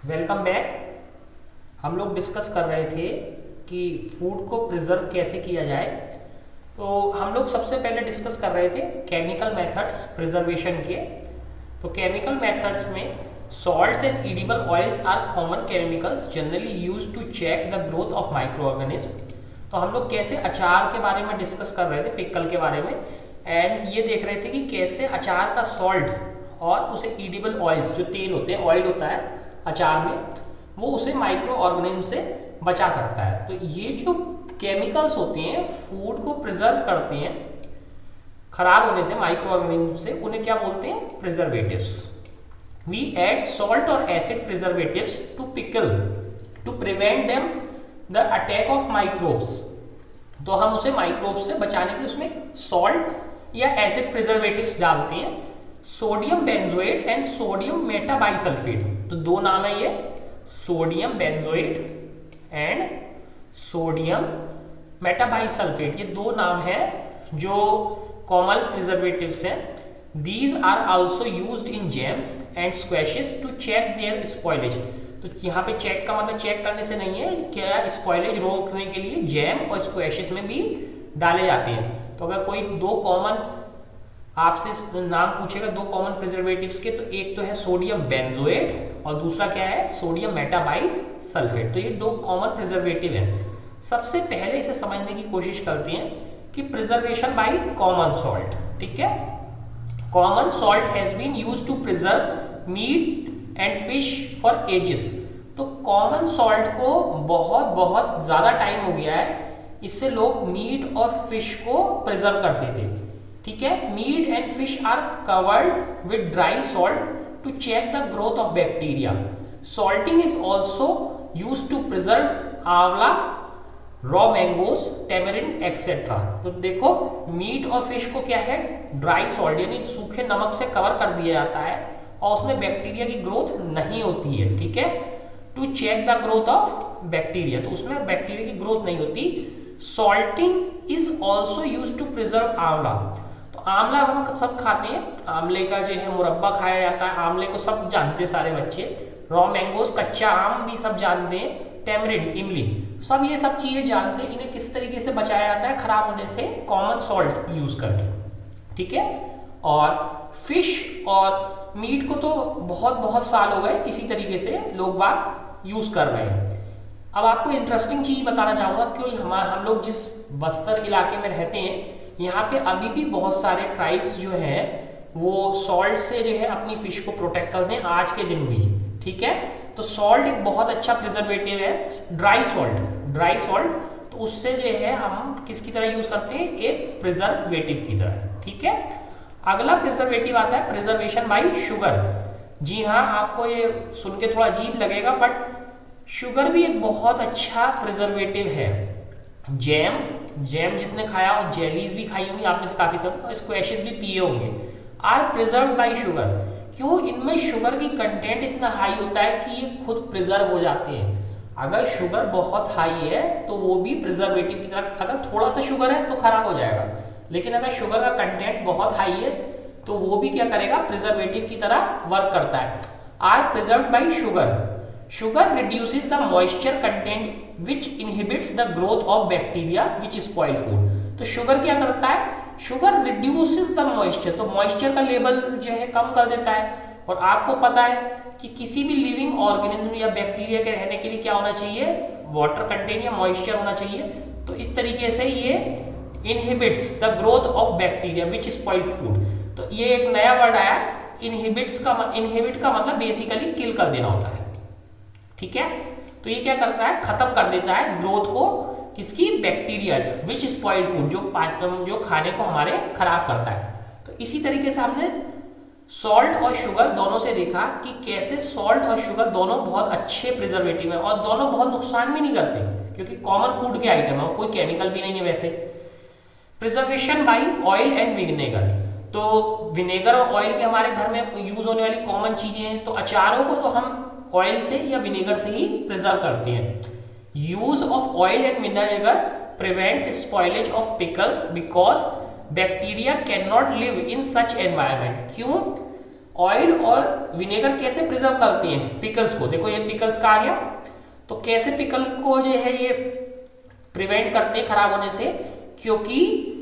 Welcome back. हम लोग discuss कर रहे थे कि फूड को प्रिजर्व कैसे किया जाए। तो हम लोग सबसे पहले डिस्कस कर रहे थे केमिकल मेथड्स प्रिजर्वेशन के। तो केमिकल मेथड्स में salts and edible oils are common chemicals generally used to check the growth of micro organism. तो हम लोग कैसे अचार के बारे में डिस्कस कर रहे थे, पिकल के बारे में, एंड ये देख रहे थे कि कैसे अचार का सॉल्ट और उसे एडिबल ऑयल्स, जो तेल होते हैं, ऑयल होता है अचार में, वो उसे माइक्रो ऑर्गेनिज्म से बचा सकता है। तो ये जो केमिकल्स होते हैं फूड को प्रिजर्व करते हैं खराब होने से, माइक्रो ऑर्गेनिज्म से, उन्हें क्या बोलते हैं? प्रिजर्वेटिव्स। वी एड सॉल्ट और acid preservatives to pickle to prevent them the attack of microbes. तो हम उसे माइक्रोब्स से बचाने के लिए उसमें सॉल्ट या एसिड प्रिजर्वेटिव्स डालते हैं। Sodium benzoate and sodium metabisulphite, तो दो नाम है ये, sodium benzoate and sodium metabisulphite, ये दो नाम है जो कॉमन प्रिजर्वेटिव्स हैं। These are also used in jams and squashes to check their spoilage. तो यहाँ पे चेक का मतलब चेक करने से नहीं है, क्या स्पॉइलेज रोकने के लिए जैम और स्क्वैशेस में भी डाले जाते हैं। तो अगर कोई दो कॉमन आपसे नाम पूछेगा दो कॉमन प्रिजर्वेटिव्स के, तो एक तो है सोडियम बेंजोएट और दूसरा क्या है? Sodium metabisulphite. तो ये दो कॉमन प्रिजर्वेटिव हैं। सबसे पहले इसे समझने की कोशिश करते हैं कि प्रिजर्वेशन बाय कॉमन सॉल्ट, ठीक है। Common salt has been used to preserve meat and fish for ages. तो कॉमन सॉल्ट को बहुत बहुत ज़्यादा टाइम हो गया है, इससे लोग मीट और फिश को प्रिजर्व करते थे, ठीक है। Meat and fish are covered with dry salt to check the growth of bacteria. Salting is also use to preserve amla, raw mangoes, tamarind etcetera. तो देखो, मीट और फिश को क्या है? ड्राई सॉल्ट यानी सूखे नमक से कवर कर दिया जाता है और उसमें बैक्टीरिया की ग्रोथ नहीं होती है, ठीक है। To check the growth of bacteria, तो उसमें बैक्टीरिया की ग्रोथ नहीं होती। Salting is also use to preserve amla. तो आंवला हम सब खाते हैं, आंवले का जो है मुरब्बा खाया जाता है, आंवले को सब जानते हैं सारे बच्चे। रॉ मैंगोस, कच्चा आम भी सब जानते हैं। टेमरिंड, इमली, सब ये सब चीज़ें जानते हैं। इन्हें किस तरीके से बचाया जाता है खराब होने से? कॉमन सॉल्ट यूज करके, ठीक है। और फिश और मीट को तो बहुत बहुत साल हो गए इसी तरीके से लोग बाग यूज कर रहे हैं। अब आपको इंटरेस्टिंग चीज बताना चाहूँगा कि हम लोग जिस बस्तर इलाके में रहते हैं, यहाँ पे अभी भी बहुत सारे ट्राइब्स जो हैं वो सॉल्ट से जो है अपनी फिश को प्रोटेक्ट करते हैं आज के दिन भी, ठीक है। तो सॉल्ट एक बहुत अच्छा प्रिजर्वेटिव है, ड्राई सॉल्ट, तो उससे जो है हम किसकी तरह यूज करते हैं? एक प्रिजर्वेटिव की तरह, ठीक है। अगला प्रिजर्वेटिव आता है प्रिजर्वेशन बाय शुगर। जी हाँ, आपको ये सुन के थोड़ा अजीब लगेगा, बट शुगर भी एक बहुत अच्छा प्रिजर्वेटिव है। जैम जिसने खाया, और जेलीज भी खाई होंगी आप में से काफी सब, और स्क्वैशेस भी पिए होंगे, आर प्रिजर्व्ड बाय शुगर। क्यों? इनमें शुगर की कंटेंट इतना हाई होता है कि ये खुद प्रिजर्व हो जाते हैं। अगर शुगर बहुत हाई है तो वो भी प्रिजर्वेटिव की तरह, अगर थोड़ा सा शुगर है तो खराब हो जाएगा, लेकिन अगर शुगर का कंटेंट बहुत हाई है तो वो भी क्या करेगा? प्रिजर्वेटिव की तरह वर्क करता है। Are preserved by sugar. Sugar reduces the moisture content which inhibits the growth of bacteria which spoil food. तो शुगर क्या करता है? शुगर रिड्यूसेस द मॉइस्चर, तो मॉइस्चर का लेवल जो है कम कर देता है। और आपको पता है कि किसी भी लिविंग ऑर्गेनिज्म या बैक्टीरिया के रहने के लिए क्या होना चाहिए? वाटर कंटेंट या मॉइस्चर होना चाहिए। तो इस तरीके से ये inhibits the growth of bacteria which spoil food. तो ये एक नया वर्ड आया, इनहिबिट का मतलब बेसिकली किल कर देना होता है, ठीक है। तो ये क्या करता है? खत्म कर देता है ग्रोथ को, किसकी? बैक्टीरिया विच स्पॉइल फूड, जो खाने को हमारे खराब करता है। तो इसी तरीके से हमने सॉल्ट और शुगर दोनों से देखा कि कैसे सॉल्ट और शुगर दोनों बहुत अच्छे प्रिजर्वेटिव हैं और दोनों बहुत नुकसान भी नहीं करते, क्योंकि कॉमन फूड के आइटम है, कोई केमिकल भी नहीं है वैसे। Preservation by oil and vinegar. तो विनेगर और ऑयल भी हमारे घर में यूज होने वाली कॉमन चीजें हैं। तो अचारों को तो हम ऑयल से या विनेगर से ही प्रिजर्व करते हैं। Use of oil and vinegar prevents spoilage of pickles because bacteria can not live in such environment. क्यों? ऑयल और विनेगर कैसे प्रिजर्व करते हैं पिकल्स को। देखो ये पिकल्स का आ गया, तो कैसे पिकल को जो है ये प्रिवेंट करते हैं खराब होने से, क्योंकि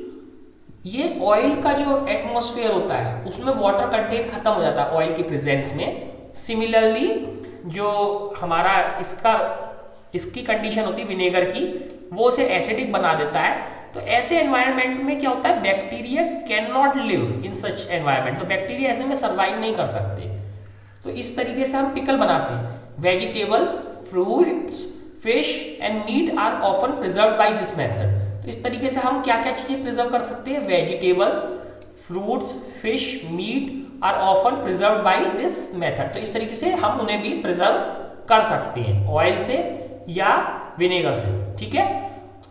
ये ऑयल का जो एटमॉस्फेयर होता है उसमें वाटर कंटेंट खत्म हो जाता है ऑयल की प्रेजेंस में। सिमिलरली जो हमारा इसकी कंडीशन होती है विनेगर की, वो उसे एसिडिक बना देता है। तो ऐसे एनवायरनमेंट में क्या होता है, bacteria can not live in such environment, तो बैक्टीरिया ऐसे में सर्वाइव नहीं कर सकते। तो इस तरीके से हम पिकल बनाते हैं। Vegetables, fruits, fish and meat are often preserved by this method. तो इस तरीके से हम क्या क्या चीजें प्रिजर्व कर सकते हैं, vegetables, fruits, fish, meat are often preserved by this method. तो इस तरीके से हम उन्हें भी प्रिजर्व कर सकते हैं ऑयल से या विनेगर से, ठीक है।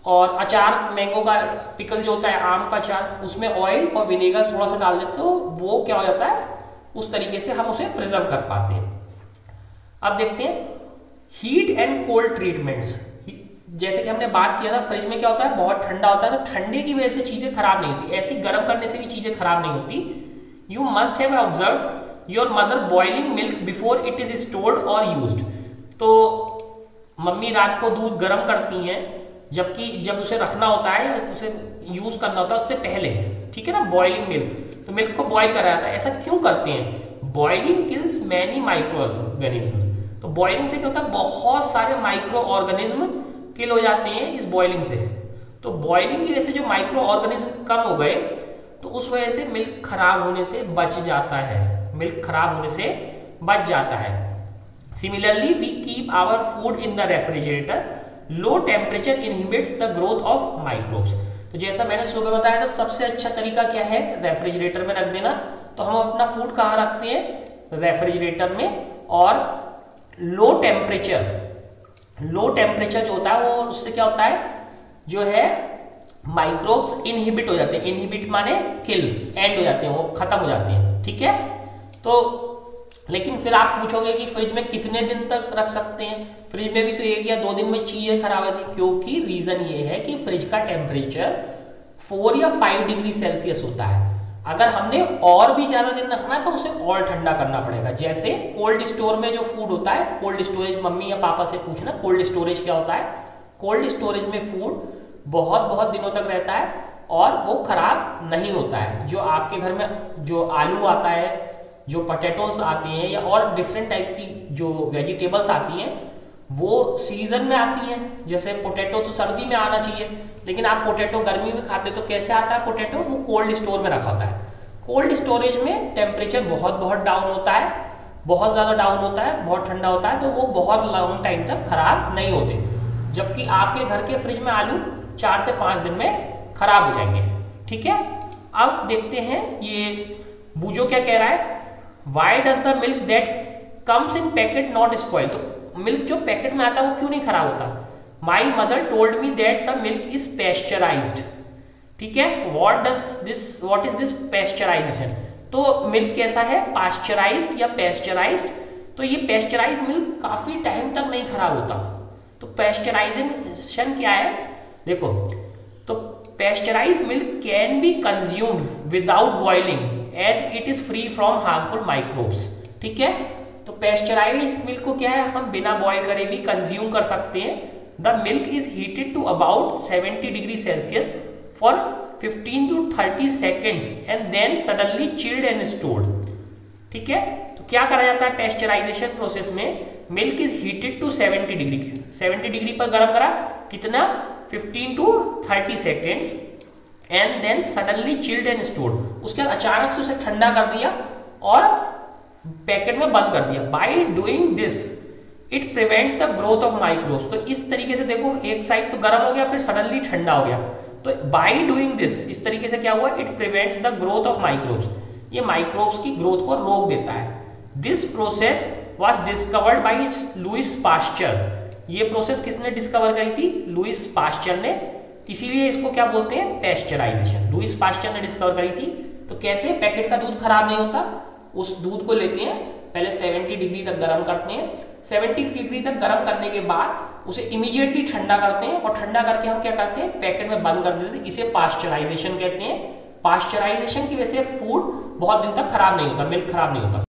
और अचार, मैंगो का पिकल जो होता है, आम का अचार, उसमें ऑयल और विनेगर थोड़ा सा डाल देते हो, वो क्या हो जाता है, उस तरीके से हम उसे प्रिजर्व कर पाते हैं। अब देखते हैं हीट एंड कोल्ड ट्रीटमेंट्स। जैसे कि हमने बात किया था, फ्रिज में क्या होता है, बहुत ठंडा होता है, तो ठंडे की वजह से चीजें खराब नहीं होती, ऐसी गर्म करने से भी चीजें खराब नहीं होती। You must have observed your mother boiling milk before it is stored और यूज्ड। तो मम्मी रात को दूध गर्म करती हैं, जबकि जब उसे रखना होता है, उसे यूज करना होता है उससे पहले, ठीक है ना। बॉइलिंग मिल्क, तो मिल्क को बॉईल करा जाता है। ऐसा क्यों करते हैं, boiling kills many micro organism. तो बॉइलिंग से क्या होता है, बहुत सारे माइक्रो ऑर्गेनिज्म किल हो जाते हैं इस बॉइलिंग से। तो बॉइलिंग की वजह से जो माइक्रो ऑर्गेनिज्म कम हो गए, तो उस वजह से मिल्क खराब होने से बच जाता है, मिल्क खराब होने से बच जाता है। Similarly we keep our food in the refrigerator, low temperature inhibits the growth of microbes. तो जैसा मैंने सुबह बताया था, सबसे अच्छा तरीका क्या है, रेफ्रिजरेटर में रख देना। तो हम अपना फूड कहाँ रखते हैं, रेफ्रिजरेटर में। और लो टेम्परेचर जो होता है, वो उससे क्या होता है, जो है माइक्रोब्स इनहिबिट हो जाते हैं। इनहिबिट माने किल, एंड हो जाते हैं, वो खत्म हो जाते हैं, ठीक है। तो लेकिन फिर आप पूछोगे कि फ्रिज में कितने दिन तक रख सकते हैं, फ्रिज में भी तो 1 या 2 दिन में चीजें खराब होती है, क्योंकि रीजन ये है कि फ्रिज का टेम्परेचर 4 या 5 डिग्री सेल्सियस होता है। अगर हमने और भी ज्यादा दिन रखना है तो उसे और ठंडा करना पड़ेगा। जैसे कोल्ड स्टोर में जो फूड होता है, कोल्ड स्टोरेज, मम्मी या पापा से पूछना कोल्ड स्टोरेज क्या होता है। कोल्ड स्टोरेज में फूड बहुत बहुत दिनों तक रहता है और वो खराब नहीं होता है। जो आपके घर में जो आलू आता है, जो पोटैटोस आते हैं, या और डिफरेंट टाइप की जो वेजिटेबल्स आती हैं, वो सीजन में आती हैं। जैसे पोटैटो तो सर्दी में आना चाहिए, लेकिन आप पोटैटो गर्मी में खाते तो कैसे आता है पोटैटो, वो कोल्ड स्टोर में रखा होता है। कोल्ड स्टोरेज में टेम्परेचर बहुत बहुत डाउन होता है, बहुत ज़्यादा डाउन होता है, बहुत ठंडा होता है, तो वो बहुत लॉन्ग टाइम तक खराब नहीं होते। जबकि आपके घर के फ्रिज में आलू 4 से 5 दिन में खराब हो जाएंगे, ठीक है। अब देखते हैं ये बूजो क्या कह रहा है, why does the milk that comes in packet not spoil. तो मिल्क जो पैकेट में आता है वो क्यों नहीं खराब होता। My mother told me that the milk is pasteurised, ठीक है। What is this pasteurisation. तो मिल्क कैसा है, पास्चराइज्ड या पेस्चराइज्ड। तो ये पेस्चराइज्ड मिल्क काफी टाइम तक नहीं खराब होता। तो पेस्चराइजेशन क्या है, देखो, तो pasteurised milk can be consumed without boiling as it is free from harmful microbes, ठीक है। तो पेस्चराइज्ड मिल्क को क्या है, हम बिना बॉयल करे भी कंज्यूम कर सकते हैं। The milk is heated to about 70 degree Celsius for 15 to 30 seconds and then suddenly chilled and stored, ठीक है। तो क्या करा जाता है पेस्चराइजेशन प्रोसेस में, milk is heated to 70 degree, 70 degree पर गर्म करा, कितना, 15 to 30 seconds and then suddenly chilled and stored. उसके बाद अचानक से उसे ठंडा कर दिया और पैकेट में बंद कर दिया। By doing this it prevents the growth of microbes. तो इस तरीके से देखो, एक साइड तो गर्म हो गया, फिर सडनली ठंडा हो गया। तो बाय डूइंग दिस, इस तरीके से क्या हुआ, it prevents the growth of microbes. ये माइक्रोब्स की ग्रोथ को रोक देता है। This process was discovered by Louis Pasteur. ये प्रोसेस किसने डिस्कवर करी थी, लुइस पास्चर ने। इसीलिए इसको क्या बोलते हैं, पेस्चराइजेशन। लुइस पास्चर ने डिस्कवर करी थी। तो कैसे, पैकेट का दूध खराब नहीं होता, उस दूध को लेते हैं, पहले 70 डिग्री तक गर्म करते हैं। 70 डिग्री तक गर्म करने के बाद उसे इमीडिएटली ठंडा करते हैं, और ठंडा करके हम क्या करते हैं, पैकेट में बंद कर देते हैं। इसे पास्चराइजेशन कहते हैं। पास्चराइजेशन की वजह से फूड बहुत दिन तक खराब नहीं होता, मिल्क खराब नहीं होता।